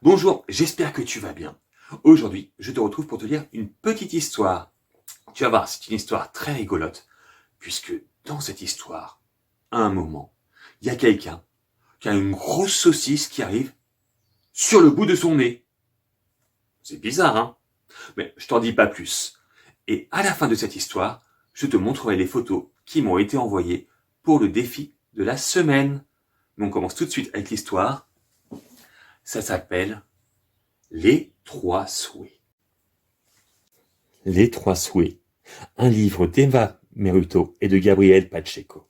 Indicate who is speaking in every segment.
Speaker 1: Bonjour, j'espère que tu vas bien. Aujourd'hui, je te retrouve pour te lire une petite histoire. Tu vas voir, c'est une histoire très rigolote, puisque dans cette histoire, à un moment, il y a quelqu'un qui a une grosse saucisse qui arrive sur le bout de son nez. C'est bizarre, hein? Mais je t'en dis pas plus. Et à la fin de cette histoire, je te montrerai les photos qui m'ont été envoyées pour le défi de la semaine. Mais on commence tout de suite avec l'histoire. Ça s'appelle Les Trois Souhaits. Les Trois Souhaits, un livre d'Eva Meruto et de Gabriel Pacheco.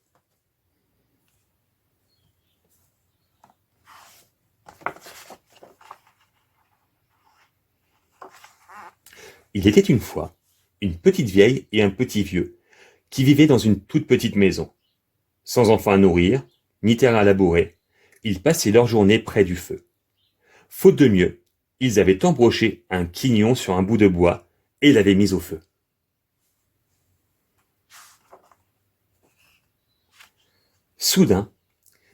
Speaker 1: Il était une fois une petite vieille et un petit vieux qui vivaient dans une toute petite maison. Sans enfants à nourrir, ni terre à labourer, ils passaient leur journée près du feu. Faute de mieux, ils avaient embroché un quignon sur un bout de bois et l'avaient mis au feu. Soudain,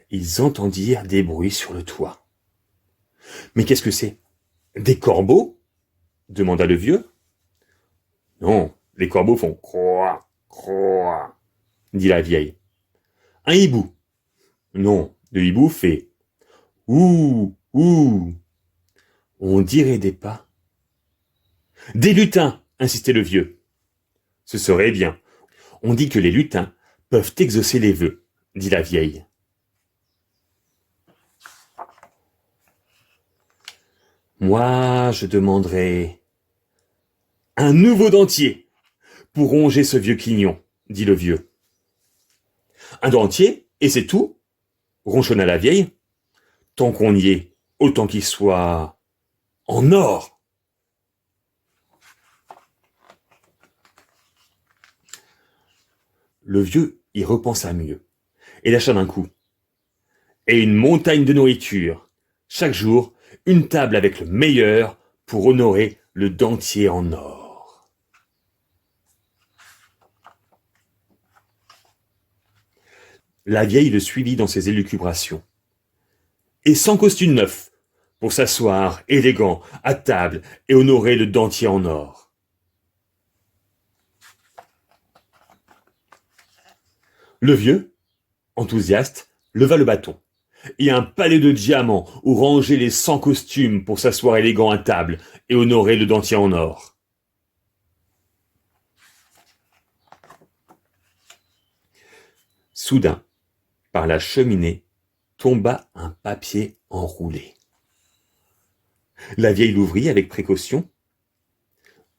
Speaker 1: ils entendirent des bruits sur le toit. « Mais qu'est-ce que c'est? Des corbeaux ?» demanda le vieux. « Non, les corbeaux font croix, croix, » dit la vieille. « Un hibou ?»« Non, le hibou fait ouh, ouh. » On dirait des pas. « Des lutins !» insistait le vieux. « Ce serait bien. On dit que les lutins peuvent exaucer les vœux, » dit la vieille. « Moi, je demanderais un nouveau dentier pour ronger ce vieux quignon, » dit le vieux. « Un dentier, et c'est tout ?» ronchonna la vieille. « Tant qu'on y est, autant qu'il soit en or. » Le vieux y repensa mieux et lâcha d'un coup. Et une montagne de nourriture. Chaque jour, une table avec le meilleur pour honorer le dentier en or. La vieille le suivit dans ses élucubrations. Et 100 costumes neufs pour s'asseoir élégant à table et honorer le dentier en or. Le vieux, enthousiaste, leva le bâton, et un palais de diamants où ranger les 100 costumes pour s'asseoir élégant à table et honorer le dentier en or. Soudain, par la cheminée, tomba un papier enroulé. La vieille l'ouvrit avec précaution.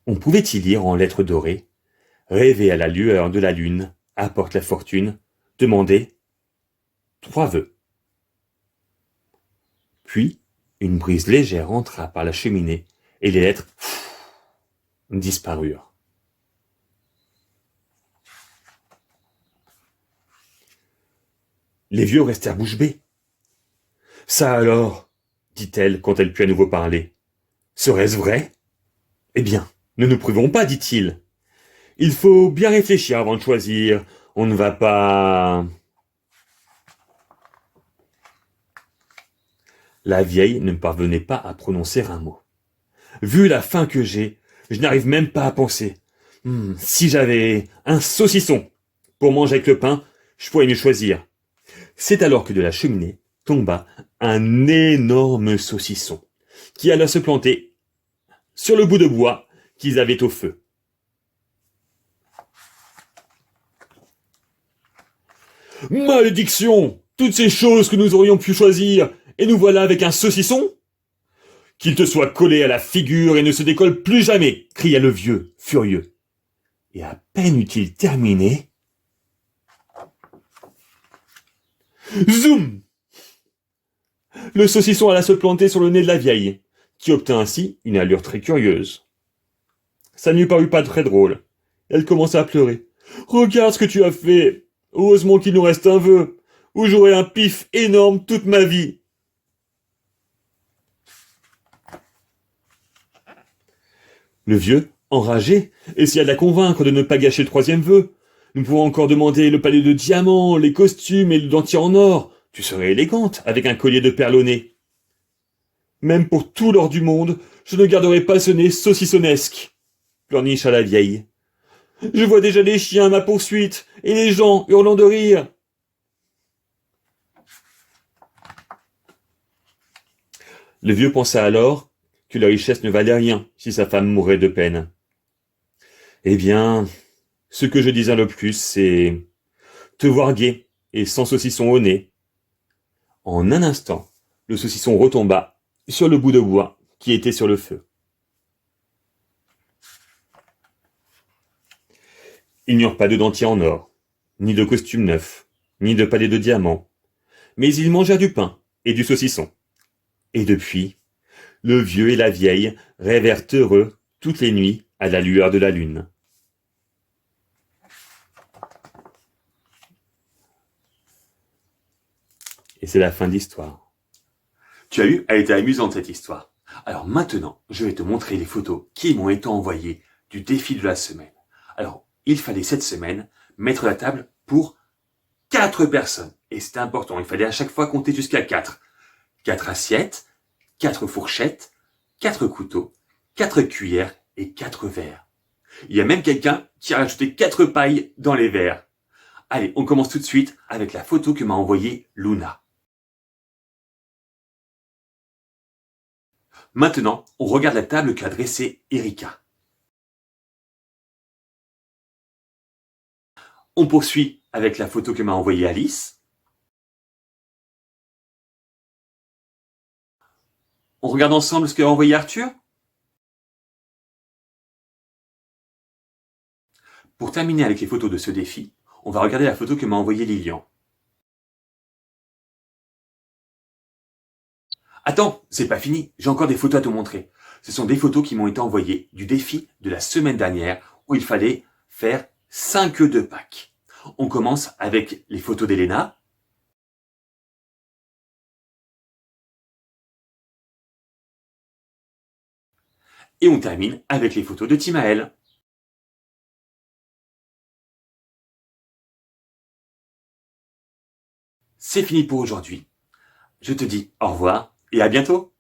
Speaker 1: On pouvait y lire en lettres dorées « Rêver à la lueur de la lune apporte la fortune, demandez 3 vœux. » Puis, une brise légère entra par la cheminée et les lettres disparurent. Les vieux restèrent bouche bée. « Ça alors ?» dit-elle quand elle put à nouveau parler. « Serait-ce vrai ?»« Eh bien, ne nous privons pas, dit-il. Il faut bien réfléchir avant de choisir. On ne va pas... » La vieille ne parvenait pas à prononcer un mot. « Vu la faim que j'ai, je n'arrive même pas à penser. Si j'avais un saucisson pour manger avec le pain, je pourrais mieux choisir. » C'est alors que de la cheminée tomba un énorme saucisson qui alla se planter sur le bout de bois qu'ils avaient au feu. « Malédiction! Toutes ces choses que nous aurions pu choisir, et nous voilà avec un saucisson? Qu'il te soit collé à la figure et ne se décolle plus jamais !» cria le vieux, furieux. Et à peine eut-il terminé... Zoom! Le saucisson alla se planter sur le nez de la vieille, qui obtint ainsi une allure très curieuse. Ça ne lui parut pas très drôle. Elle commença à pleurer. « Regarde ce que tu as fait! Heureusement qu'il nous reste un vœu, où j'aurai un pif énorme toute ma vie. » Le vieux, enragé, essaya de la convaincre de ne pas gâcher le 3e vœu. « Nous pouvons encore demander le palais de diamants, les costumes et le dentier en or. Tu serais élégante avec un collier de perles au nez. » Même pour tout l'or du monde, je ne garderai pas ce nez saucissonnesque. Pleurnicha la vieille. Je vois déjà les chiens à ma poursuite, et les gens hurlant de rire. Le vieux pensa alors que la richesse ne valait rien si sa femme mourait de peine. Eh bien, ce que je désire le plus, c'est te voir gai et sans saucisson au nez. En un instant, le saucisson retomba sur le bout de bois qui était sur le feu. Ils n'eurent pas de dentier en or, ni de costume neuf, ni de palais de diamants, mais ils mangèrent du pain et du saucisson. Et depuis, le vieux et la vieille rêvèrent heureux toutes les nuits à la lueur de la lune. Et c'est la fin de l'histoire. Tu as vu, elle était amusante cette histoire. Alors maintenant, je vais te montrer les photos qui m'ont été envoyées du défi de la semaine. Alors, il fallait cette semaine mettre la table pour 4 personnes. Et c'était important, il fallait à chaque fois compter jusqu'à 4. 4 assiettes, 4 fourchettes, 4 couteaux, 4 cuillères et 4 verres. Il y a même quelqu'un qui a rajouté 4 pailles dans les verres. Allez, on commence tout de suite avec la photo que m'a envoyée Luna. Maintenant, on regarde la table qu'a dressée Erika. On poursuit avec la photo que m'a envoyée Alice. On regarde ensemble ce qu'a envoyé Arthur. Pour terminer avec les photos de ce défi, on va regarder la photo que m'a envoyée Lilian. Attends, c'est pas fini, j'ai encore des photos à te montrer. Ce sont des photos qui m'ont été envoyées du défi de la semaine dernière où il fallait faire 5 œufs de Pâques. On commence avec les photos d'Elena. Et on termine avec les photos de Timaël. C'est fini pour aujourd'hui. Je te dis au revoir et à bientôt.